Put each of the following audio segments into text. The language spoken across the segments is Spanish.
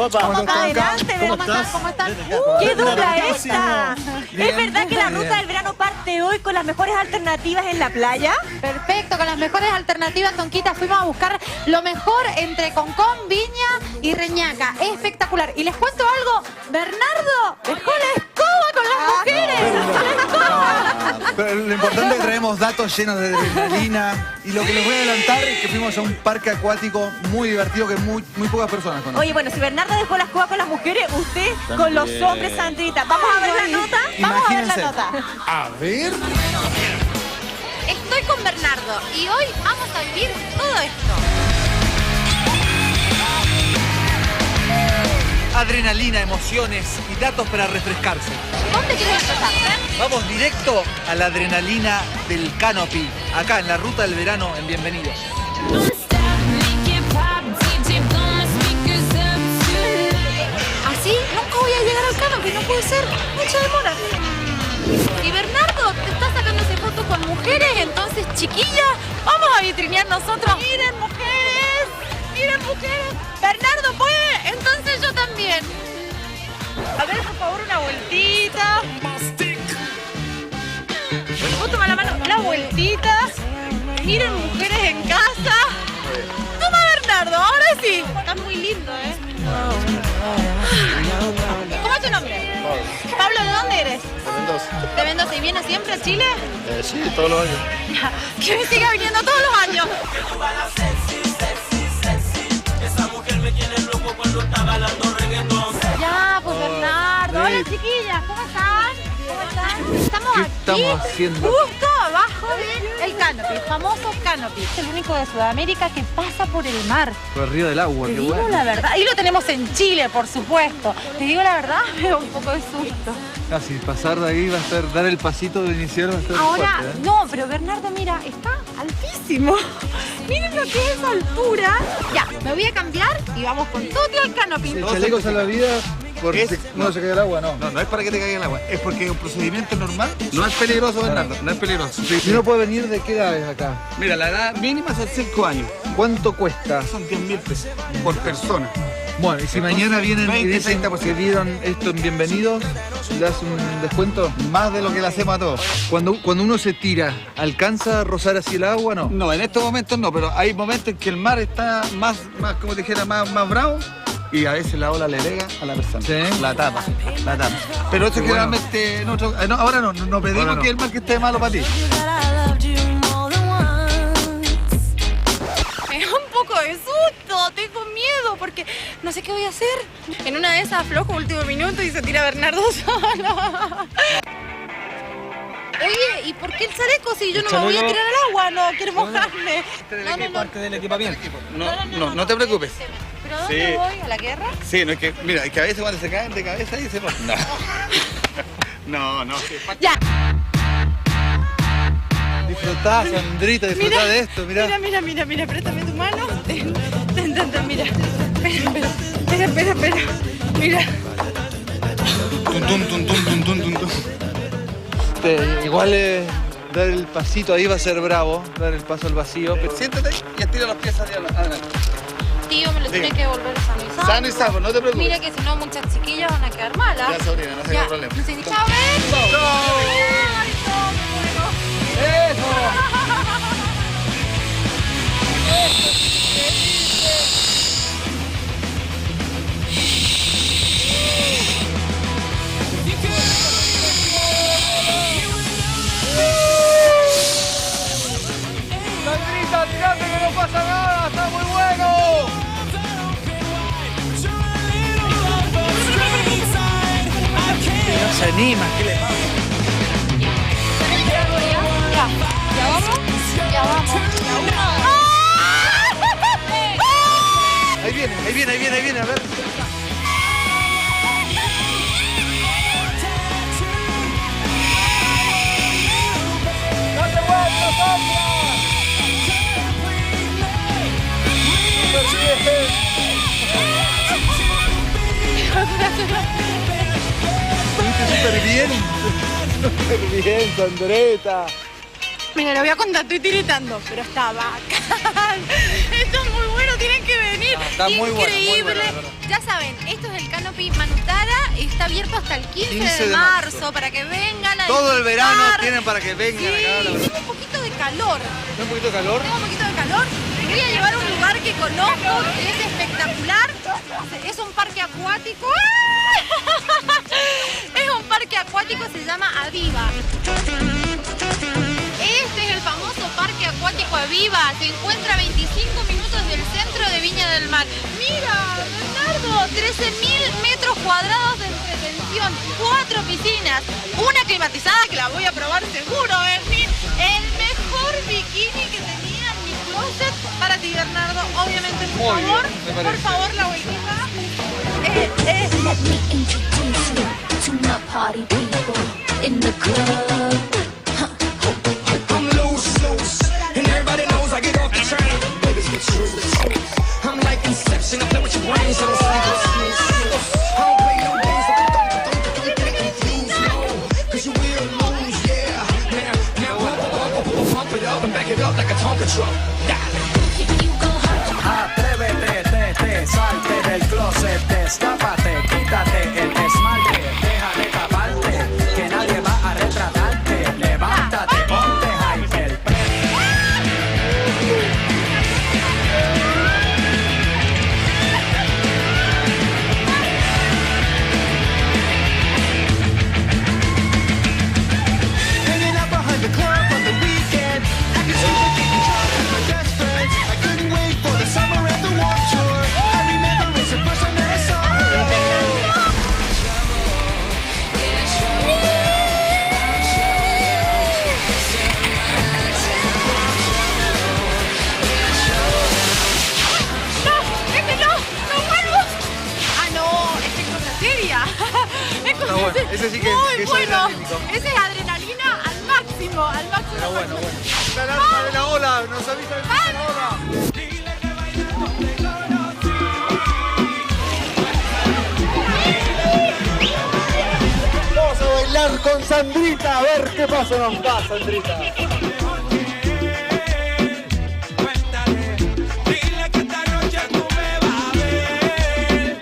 Opa. Adelante, ¿Cómo estás? ¿Cómo están? Ven acá. ¡Qué dupla Bien. esta! ¿Es verdad que la ruta del verano parte hoy con las mejores alternativas en la playa? Perfecto, con las mejores alternativas, Tonquita, fuimos a buscar lo mejor entre Concón, Viña y Reñaca. Espectacular. Y les cuento algo, Bernardo dejó la escoba con las mujeres. La escoba. Pero lo importante es que traemos datos llenos de adrenalina. Y lo que les voy a adelantar es que fuimos a un parque acuático muy divertido que muy pocas personas conocen. Oye, bueno, si Bernardo dejó las cosas con las mujeres, usted con los hombres, Sandrita. Vamos a ver la nota. Vamos a ver la Imagínense. nota. A ver. Estoy con Bernardo y hoy vamos a vivir todo esto. Adrenalina, emociones y datos para refrescarse. ¿Dónde quieres empezar? Vamos directo a la adrenalina del canopy. Acá en la ruta del verano en Bienvenidos. ¿Así? Nunca voy a llegar al canopy, no puede ser. Mucha demora. Y Bernardo te está sacándose fotos con mujeres, entonces, chiquillas, vamos a vitrinear nosotros. Miren, mujeres. Miren, mujeres. Bernardo puede, entonces yo también. A ver, por favor, una vueltita. Vos toma la mano, una vueltita. Miren, mujeres en casa. Toma, Bernardo, ahora sí. Estás muy lindo, ¿eh? ¿Cómo es tu nombre? Pablo, ¿de dónde eres? De Mendoza. ¿De Mendoza y vienes siempre a Chile? Sí, todos los años. Que me siga viniendo todos los años. Ya, pues Bernardo. Hola, chiquillas, ¿cómo están? ¿Cómo están? Estamos ¿Qué aquí, estamos haciendo? justo abajo del canopy, el famoso canopy. Es el único de Sudamérica que pasa por el mar. Por arriba del agua, Te qué digo bueno. la verdad. Ahí lo tenemos en Chile, por supuesto. Te digo la verdad, me da un poco de susto. Casi pasar de ahí va a ser, dar el pasito de iniciar va a ser Ahora, fuerte, ¿eh? no, pero Bernardo, mira, está altísimo. Miren lo que es esa altura. Ya, me voy a cambiar y vamos con todo al canopy. El chaleco salvavidas por Es- si no se cae el agua, no. No es para que te caiga el agua. Es porque es un procedimiento normal. No es peligroso, Bernardo. No es peligroso. Si uno puede venir, ¿de qué edad es acá? Mira, la edad mínima son 5 años. ¿Cuánto cuesta? Son 10.000 pesos por persona. Bueno, y si mañana vienen y 20, dicen 30%. que vieron esto en Bienvenidos, ¿le das un descuento? Más de lo que le hacemos a todos. Cuando uno se tira, ¿alcanza a rozar así el agua no? No, en estos momentos no, pero hay momentos en que el mar está más como te dijera, más bravo. Y a veces la ola le pega a la persona. Sí. La tapa. Pero eso Qué bueno. generalmente ahora no pedimos Ahora no. que el mar que esté malo para ti. Me da un poco de susto, tengo miedo porque no sé qué voy a hacer. En una de esas aflojo último minuto y se tira Bernardo solo. Oye, ¿y por qué el chaleco si yo no me voy a tirar al agua? No quiero mojarme. No. Parte del equipamiento. No te preocupes. ¿Pero a dónde Sí. voy? ¿A la guerra? Sí, no es que, mira, es que a veces cuando se caen de cabeza y se van. No. Sí, Ya. Disfrutá, Sandrita, disfrutá de esto, mirá. Mira, préstame tu mano. Mira. Espera. Mira. Igual dar el pasito ahí va a ser bravo, dar el paso al vacío. Pero siéntate y estira los pies hacia adelante. Tío, me lo tiene que devolver sano y salvo. Sano y salvo, no te preocupes. Mira que si no muchas chiquillas van a quedar malas. Ya, sobrina, no hay ningún problema. No sé, chao, ven. Ay, no, me muero. Sandrita, tirate que no pasa nada, está muy bueno. No se anima, ¿qué le pasa? Ya vamos. Ahí viene, a ver. ¡Date vuelta, Sandra! Súper bien. Súper bien, Sandreta. Mira, lo voy a contar, estoy tiritando, pero está bacán. Esto es muy bueno, tienen que venir. Está muy bueno, Increíble. la verdad. Ya saben, este está abierto hasta el 15 15 de de marzo, marzo. para que vengan a Todo el verano disfrutar. tienen para que vengan Sí, acá. La verdad. tengo un poquito de calor. ¿Tiene un poquito de calor? Tengo un poquito de calor. Te voy a llevar a un lugar que conozco, que es espectacular. Es un parque acuático. Es un parque acuático, se llama Aviva. Este es el famoso parque acuático Aviva. Se encuentra a 25 minutos del centro de Viña del Mar. Mira, Bernardo, 13.000 metros cuadrados de entretención, 4 piscinas, una climatizada que la voy a probar seguro, Bernie. El mejor bikini que tenía en mi closet para ti, Bernardo. Obviamente, Muy por bien, favor, me por parece. favor, la vueltita. Let me introduce you to my party people in the club. I'm loose, and everybody knows I get off the train. Baby, get true. I'm like Inception, I play with your brains, so don't sleep. I don't play no games, don't get confused, no. Cause you will lose, yeah. Now, pump it up and back it up like a Tonka truck. If you go hard, Atrévete, salte del closet, escápate, quítate el esmalte, deja de taparte, que nadie va a retratarte, levántate, ponte hyper. Hanging out behind the club on the weekend. I can see the getting drunk with my best friends. I couldn't wait for the summer and the Warped Tour. I remember it's the first time that I saw her. ¡No! ¡Este no! ¡No vuelvo! Ah, no, este es cosa seria. Es cosa bueno, seria. ese sí que Muy es bueno. adrenalínico. Ese es adrenalina al máximo, al máximo. Pero bueno. La alarma de la ola, nos avisa de la ola. Vamos a bailar con Sandrita, a ver qué paso nos da, Sandrita. Cuéntale, dile que esta noche tú me vas a ver.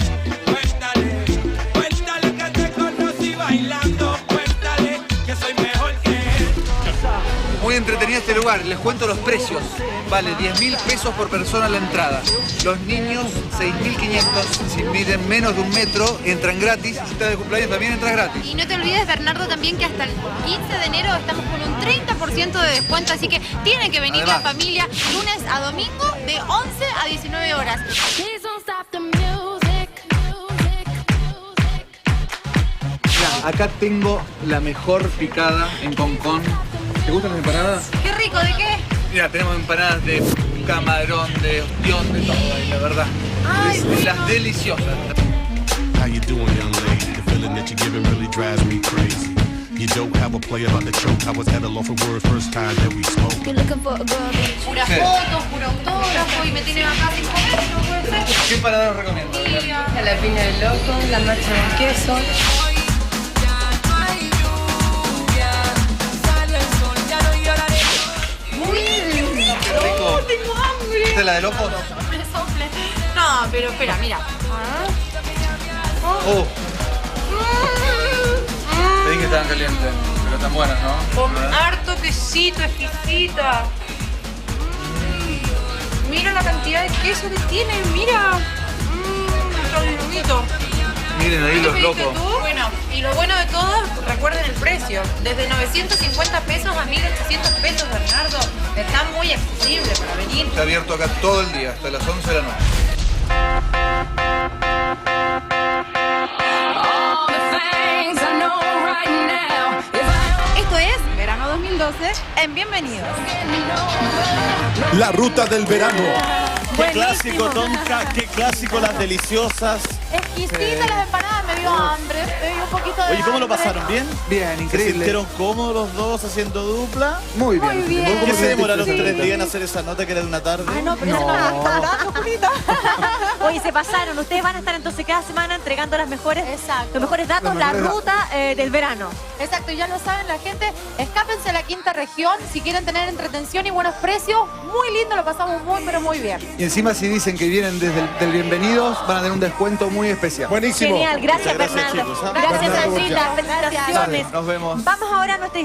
Cuéntale que te conocí bailando. Cuéntale que soy mejor que él. Muy entretenido este lugar, les cuento los precios. Vale 10.000 pesos por persona la entrada. Los niños 6.500, si miden menos de 1 metro, entran gratis. Si estás de cumpleaños también entras gratis. Y no te olvides, Bernardo, también que hasta el 15 de enero estamos con un 30% de descuento, así que tienen que venir Además. la familia lunes a domingo de 11 a 19 horas. please don't stop the music. Mirá, acá tengo la mejor picada en Concón. ¿Te gustan las empanadas? ¡Qué rico! ¿De qué? Mira, tenemos empanadas de camarón, de ostión, de todo ahí, la verdad. Ay, Es bueno. las deliciosas. How you doing, young lady? The feeling that you're giving really drives me crazy. You don't have a play about the choke. I was at a loss for words first time that we spoke. You're looking for a girl that Pura Sí. fotos, puro autógrafo y me tienen acá sin comer, no puede ser. ¿Qué empanada nos recomiendas? La piña de loco, la marcha con queso. Qué rico. Tengo hambre. ¿Esta es la de loco? Me sople. No, pero espera, mira. Oh, pedí que estaban calientes, pero están buenas, ¿no? Con A ver. harto quesito, exquisita. Mira la cantidad de queso que tiene, mira. Extraordinario. Miren ahí los ¿Qué pediste locos. tú? Bueno, y lo bueno de todo, recuerden el precio. Desde 950 pesos a 1.800 pesos, Bernardo. Está muy accesible para venir. Está abierto acá todo el día, hasta las 11 de la noche. all the things I know right now. If I Esto es Verano 2012 en Bienvenidos. La ruta del verano. Qué clásico, Tonka, qué clásico, las deliciosas. Exquisitas las empanadas, me dio hambre, me dio un poquito de Oye, ¿cómo lo hambre. pasaron? ¿Bien? Bien, ¿Se increíble. sintieron cómodos los dos haciendo dupla? Muy bien. Muy bien. ¿Vos ¿Por cómo qué se demoraron sentiste? 3 días en hacer esa nota que era de una tarde? Ah, no, pero eso no está hablando, Julita. Oye, se pasaron. Ustedes van a estar entonces cada semana entregando los mejores datos, Los la mejores ruta del verano. Exacto, ya lo saben la gente, escápense a la quinta región si quieren tener entretención y buenos precios. Muy lindo, lo pasamos muy, pero muy bien. Y encima si dicen que vienen desde el Bienvenidos, van a tener un descuento muy especial. Buenísimo. Genial, gracias Muchas gracias, Fernando. chicos, ¿ah? Gracias Fernando Sandrita, Burcha. felicitaciones. Nos vemos. Vamos ahora a nuestra